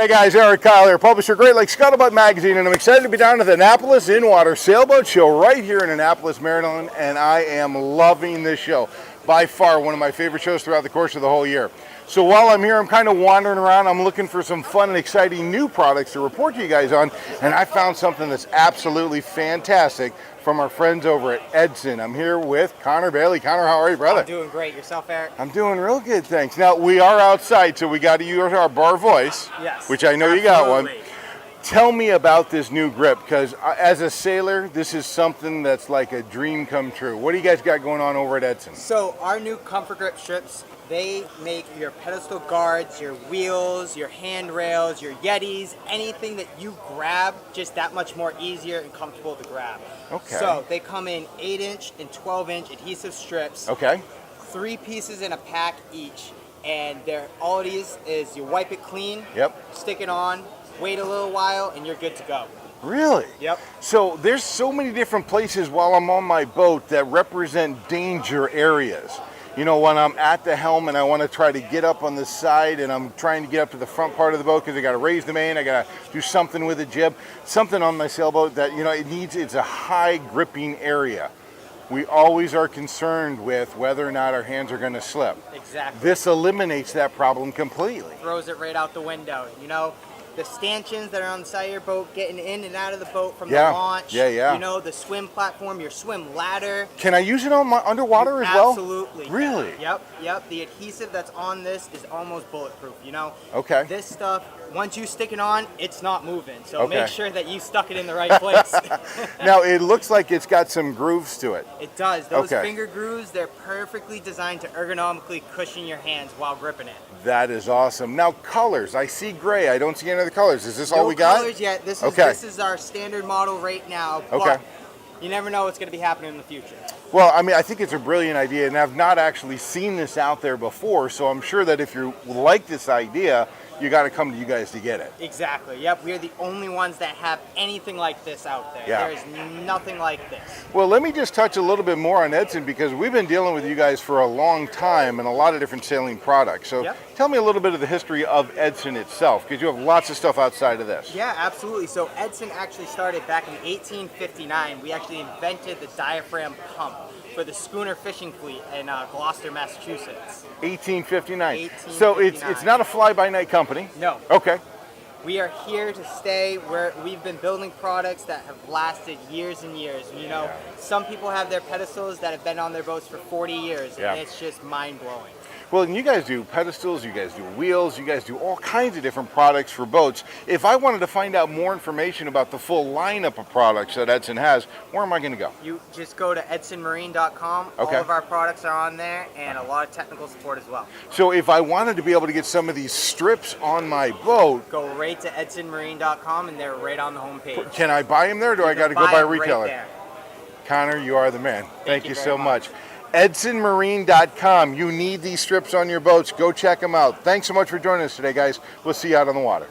Hey guys, Eric Kyle here, publisher Great Lakes Scuttlebutt magazine, and I'm excited to be down at the Annapolis In-Water Sailboat Show right here in Annapolis, Maryland, and I am loving this show. By far one of my favorite shows throughout the course of the whole year. So while I'm here, I'm kind of wandering around. I'm looking for some fun and exciting new products to report to you guys on, and I found something that's absolutely fantastic from our friends over at Edson. I'm here with Connor Bailey. Connor, how are you, brother? I'm doing great. Yourself, Eric? I'm doing real good, thanks. Now, we are outside, so we got to use our bar voice, Yes, which I know absolutely. you got one. Tell me about this new grip, because as a sailor, this is something that's like a dream come true. What do you guys got going on over at Edson? So our new Comfort Grip strips, they make your pedestal guards, your wheels, your handrails, your Yetis, anything that you grab just that much more easier and comfortable to grab. Okay. So they come in 8-inch and 12-inch adhesive strips. Okay. 3 pieces in a pack each. And all it is you wipe it clean, Yep. stick it on, wait a little while, and you're good to go. Really? Yep. So there's so many different places while I'm on my boat that represent danger areas. You know, when I'm at the helm and I want to try to get up on the side and I'm trying to get up to the front part of the boat because I got to raise the main, I got to do something with the jib, something on my sailboat that, you know, it's a high gripping area. We always are concerned with whether or not our hands are going to slip. Exactly. This eliminates that problem completely. Throws it right out the window. You know, the stanchions that are on the side of your boat, getting in and out of the boat from the launch. Yeah. You know, the swim platform, your swim ladder. Can I use it on my underwater as well? Absolutely. Really? Yep. The adhesive that's on this is almost bulletproof, you know? Okay. This stuff, once you stick it on, it's not moving. So Okay. make sure that you stuck it in the right place. Now, it looks like it's got some grooves to it. It does. Those Okay. finger grooves, they're perfectly designed to ergonomically cushion your hands while gripping it. That is awesome. Now, colors. I see gray. I don't see any other colors. Is this all we got? No colors yet. This is our standard model right now. But Okay. you never know what's going to be happening in the future. Well, I mean, I think it's a brilliant idea, and I've not actually seen this out there before, so I'm sure that if you like this idea, you got to come to you guys to get it. Exactly. Yep. We are the only ones that have anything like this out there. Yeah. There is nothing like this. Well, let me just touch a little bit more on Edson, because we've been dealing with you guys for a long time and a lot of different sailing products. So tell me a little bit of the history of Edson itself, because you have lots of stuff outside of this. Yeah, absolutely. So Edson actually started back in 1859. We actually invented the diaphragm pump for the schooner fishing fleet in Gloucester, Massachusetts. 1859. So it's not a fly-by-night company? No. Okay. We are here to stay. We've been building products that have lasted years and years. You know, some people have their pedestals that have been on their boats for 40 years, and it's just mind-blowing. Well, and you guys do pedestals, you guys do wheels, you guys do all kinds of different products for boats. If I wanted to find out more information about the full lineup of products that Edson has, where am I going to go? You just go to edsonmarine.com. Okay. All of our products are on there, and a lot of technical support as well. So if I wanted to be able to get some of these strips on my boat, go right to edsonmarine.com, and they're right on the homepage. Can I buy them there, or do I got to go by a retailer? Right there. Connor, you are the man. Thank you so much. edsonmarine.com. You need these strips on your boats. Go check them out. Thanks so much for joining us today, guys. We'll see you out on the water.